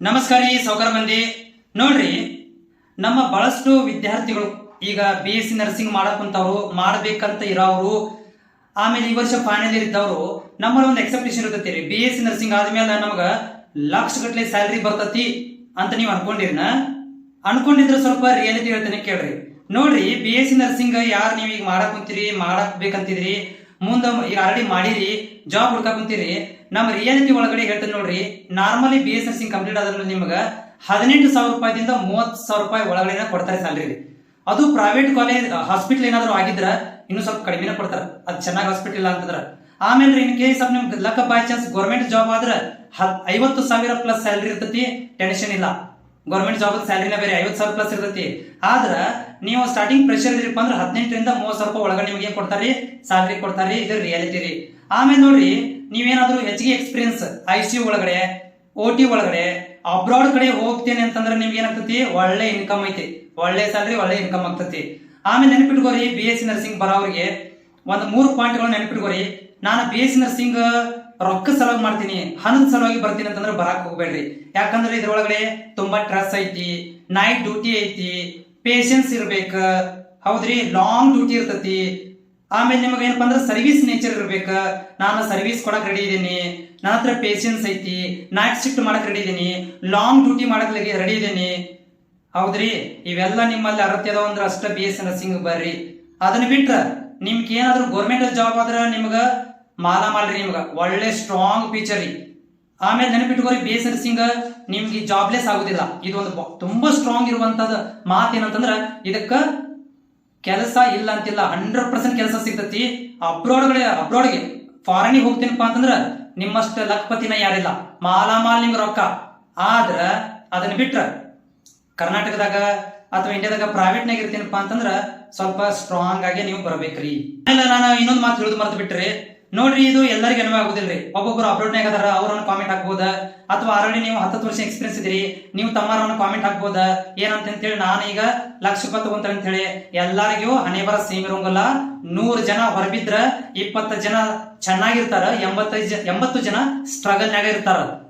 ನಮಸ್ಕಾರ ರೀ ಸೌಕರ್ ಮಂದಿ. ನೋಡ್ರಿ, ನಮ್ಮ ಬಹಳಷ್ಟು ವಿದ್ಯಾರ್ಥಿಗಳು ಈಗ BSc ನರ್ಸಿಂಗ್ ಮಾಡಕ್ಕಂತವ್ರು, ಮಾಡ್ಬೇಕಂತ ಇರೋರು, ಆಮೇಲೆ ಈ ವರ್ಷ ಫೈನಲ್ ಇಯರ್ ಇದ್ದವರು, ನಮ್ಮಲ್ಲಿ ಒಂದು ಎಕ್ಸೆಪ್ಟೇಷನ್ ಇರ್ತೈತಿ ರೀ. BSc ನರ್ಸಿಂಗ್ ಆದ್ಮೇಲೆ ನಮಗ ಲಕ್ಷ ಗಟ್ಲೆ ಸ್ಯಾಲ್ರಿ ಬರ್ತತಿ ಅಂತ ನೀವು ಅನ್ಕೊಂಡಿದ್ರೆ ಸ್ವಲ್ಪ ರಿಯಾಲಿಟಿ ಹೇಳ್ತೇನೆ ಕೇಳ್ರಿ. ನೋಡ್ರಿ, BSc ನರ್ಸಿಂಗ್ ಯಾರು ನೀವು ಈಗ ಮಾಡಬೇಕಂತಿದ್ರಿ, ಮುಂದೆ ಈಗ ಆಲ್ರೆಡಿ ಮಾಡಿರಿ, ಜಾಬ್ ಹುಡ್ಕಾಕ್ ಕುಂತೀರಿ, ನಮ್ಮ ರಿಯಾಲಿಟಿ ಒಳಗಡೆ ಹೇಳ್ತೇನೆ ನೋಡ್ರಿ. ನಾರ್ಮಲಿ BSc ನರ್ಸಿಂಗ್ ಕಂಪ್ಲೀಟ್ ಆದ್ಮೇಲೆ ನಿಮ್ಗೆ 18,000 ರೂಪಾಯಿದಿಂದ 30,000 ರೂಪಾಯಿ ಒಳಗಡೆ ಕೊಡ್ತಾರೆ ಸ್ಯಾಲ್ರಿ. ಅದು ಪ್ರೈವೇಟ್ ಕಾಲೇಜ್ ಹಾಸ್ಪಿಟಲ್ ಏನಾದ್ರು ಆಗಿದ್ರ ಇನ್ನು ಸ್ವಲ್ಪ ಕಡಿಮೆನ ಕೊಡ್ತಾರೆ, ಅದು ಚೆನ್ನಾಗಿ ಹಾಸ್ಪಿಟಲ್ ಇಲ್ಲ ಅಂತಂದ್ರ. ಆಮೇಲೆ ಇನ್ ಕೇಸ್ ಆಫ್ ನಿಮ್ಗೆ luck by chance government job ಆದ್ರ 50,000 ಪ್ಲಸ್ ಸ್ಯಾಲ್ರಿ ಇರ್ತತಿ, ಟೆನ್ಷನ್ ಇಲ್ಲ. ಗೌರ್ಮೆಂಟ್ ಜಾಬ್ ಸ್ಯಾಲರಿನ ಬೇರೆ 50,000 ಪ್ಲಸ್ ಇರ್ತತಿ. ಆದ್ರ ನೀವು ಸ್ಟಾರ್ಟಿಂಗ್ ಪ್ರೆಷರ್ ಇದ್ರಿಪ್ಪ ಅಂದ್ರೆ 18,000 ರಿಂದ 30,000 ರೂಪಾಯಿ ಒಳಗಡೆ ನಿಮ್ಗೆ ಏನ್ ಕೊಡ್ತಾರಿ, ಸ್ಯಾಲ್ರಿ ಕೊಡ್ತಾರಿ. ಇದು ರಿಯಾಲಿಟಿ ರೀ. ಆಮೇಲೆ ನೋಡ್ರಿ, ನೀವೇನಾದ್ರೂ ಹೆಚ್ಚಿಗೆ ಎಕ್ಸ್ಪೀರಿಯನ್ಸ್ ICU ಒಳಗಡೆ, OT ಒಳಗಡೆ, ಅಬ್ರಾಡ್ ಕಡೆ ಹೋಗ್ತೇನೆ ಅಂತಂದ್ರೆ ನಿಮ್ಗೆ ಏನಾಗ್ತತಿ, ಒಳ್ಳೆ ಇನ್ಕಮ್ ಐತಿ, ಒಳ್ಳೆ ಸ್ಯಾಲ್ರಿ, ಒಳ್ಳೆ ಇನ್ಕಮ್ ಆಗ್ತತಿ. ಆಮೇಲೆ ನೆನಪಿಟ್ಕೋರಿ, BSc ನರ್ಸಿಂಗ್ ಬರೋರಿಗೆ ಒಂದು 3 ಪಾಯಿಂಟ್ಗಳು ನೆನಪಿಟ್ಕೋರಿ. ನಾನು BSc ನರ್ಸಿಂಗ್ ರೊಕ್ಕ ಸಲುವಾಗಿ ಮಾಡ್ತೀನಿ, ಹಣದ ಸಲುವಾಗಿ ಬರ್ತೀನಿ ಅಂತಂದ್ರೆ ಬರಾಕ್ ಹೋಗ್ಬೇಡ್ರಿ. ಯಾಕಂದ್ರೆ ಇದ್ರೊಳಗಡೆ ತುಂಬಾ ಸ್ಟ್ರೆಸ್ ಐತಿ, ನೈಟ್ ಡ್ಯೂಟಿ ಐತಿ, ಪೇಷನ್ಸ್ ಇರ್ಬೇಕ, ಹೌದ್ರಿ, ಲಾಂಗ್ ಡ್ಯೂಟಿ ಇರ್ತತಿ. ಆಮೇಲೆ ನಿಮಗೆ ಏನಪ್ಪಾ ಅಂದ್ರೆ ಸರ್ವಿಸ್ ನೇಚರ್ ಇರ್ಬೇಕ. ನಾನು ಸರ್ವಿಸ್ ಕೊಡಕ್ ರೆಡಿ ಇದೀನಿ, ನನ್ನ ಹತ್ರ ಪೇಷನ್ಸ್ ಐತಿ, ನೈಟ್ ಶಿಫ್ಟ್ ಮಾಡಕ್ ರೆಡಿ ಇದೀನಿ, ಲಾಂಗ್ ಡ್ಯೂಟಿ ಮಾಡಕ್ ರೆಡಿ ಇದೀನಿ, ಹೌದ್ರಿ. ಇವೆಲ್ಲ ನಿಮ್ಮಲ್ಲಿ ಅರ್ಹತೆ ಅದಾವ ಅಂದ್ರೆ ಅಷ್ಟ BSc ನರ್ಸಿಂಗ್ ಬರ್ರಿ. ಅದನ್ನ ಬಿಟ್ರ ನಿಮ್ಗೆ ಏನಾದ್ರು ಗೌರ್ಮೆಂಟ್ ಜಾಬ್ ಆದ್ರ ನಿಮ್ಗ ಮಾಲಾ ಮಾಡ್ರಿ, ನಿಮ್ಗ ಒಳ್ಳೆ ಸ್ಟ್ರಾಂಗ್ ಫ್ಯೂಚರ್ ರೀ. ಆಮೇಲೆ ನೆನಪಿಟ್ಕೋರಿ, BSc ನರ್ಸಿಂಗ್ ನಿಮ್ಗೆ ಜಾಬ್ಲೆಸ್ ಆಗುದಿಲ್ಲ. ಇದು ಒಂದು ತುಂಬಾ ಸ್ಟ್ರಾಂಗ್ ಇರುವಂತದ ಮಾತೇನಂತಂದ್ರ ಇದಕ್ಕ ಕೆಲಸ ಇಲ್ಲ ಅಂತಿಲ್ಲ, 100% ಕೆಲಸ ಸಿಗ್ತತಿ. ಅಬ್ರಾಡ್ಗೆ ಫಾರಿನಿಗೆ ಹೋಗ್ತೀನಪ್ಪ ಅಂತಂದ್ರ ನಿಮ್ಮಷ್ಟ ಲಕ್ಪತಿನ ಯಾರಿಲ್ಲ, ಮಾಲಾಮಾಲ್ ನಿಮ್ಗೆ ರೊಕ್ಕ. ಆದ್ರ ಅದನ್ನ ಬಿಟ್ರ ಕರ್ನಾಟಕದಾಗ ಅಥವಾ ಇಂಡಿಯಾದಾಗ ಪ್ರೈವೇಟ್ ನಾಗ ಇರ್ತೀನಪ್ಪ ಅಂತಂದ್ರ ಸ್ವಲ್ಪ ಸ್ಟ್ರಾಂಗ್ ಆಗಿ ನೀವು ಬರ್ಬೇಕ್ರಿ. ಆಮೇಲೆ ನಾನು ಇನ್ನೊಂದು ಮಾತು ಹೇಳುದು ಮರ್ತು ಬಿಟ್ರಿ. ನೋಡ್ರಿ, ಇದು ಎಲ್ಲರಿಗೂ ಅನುಭವ ಆಗುದಿಲ್ರಿ. ಒಬ್ಬೊಬ್ರು ಅಬ್ರಾಡ್ನಾಗ ಅದಾರ, ಅವ್ರನ್ನ ಕಾಮೆಂಟ್ ಹಾಕ್ಬೋದ, ಅಥವಾ ಆಲ್ರೆಡಿ ನೀವು 10 ವರ್ಷ ಎಕ್ಸ್ಪೀರಿಯನ್ಸ್ ಇದ್ರಿ, ನೀವು ತಮ್ಮರನ್ನ ಕಾಮೆಂಟ್ ಹಾಕ್ಬೋದ. ಏನಂತ ಹೇಳಿ, ನಾನು ಈಗ 1,00,000 ರೂಪಾಯಿ ತಗೊಂತಾರೆ ಅಂತ ಹೇಳಿ ಎಲ್ಲರಿಗೂ ಹಣೆ ಬರ ಸೇಮ್ ಇರೋಂಗಲ್ಲ. 100 ಜನ ಹೊರಬಿದ್ರ 20 ಜನ ಚೆನ್ನಾಗಿರ್ತಾರ, 80 ಜನ ಸ್ಟ್ರಗಲ್ ನಾಗ ಇರ್ತಾರ.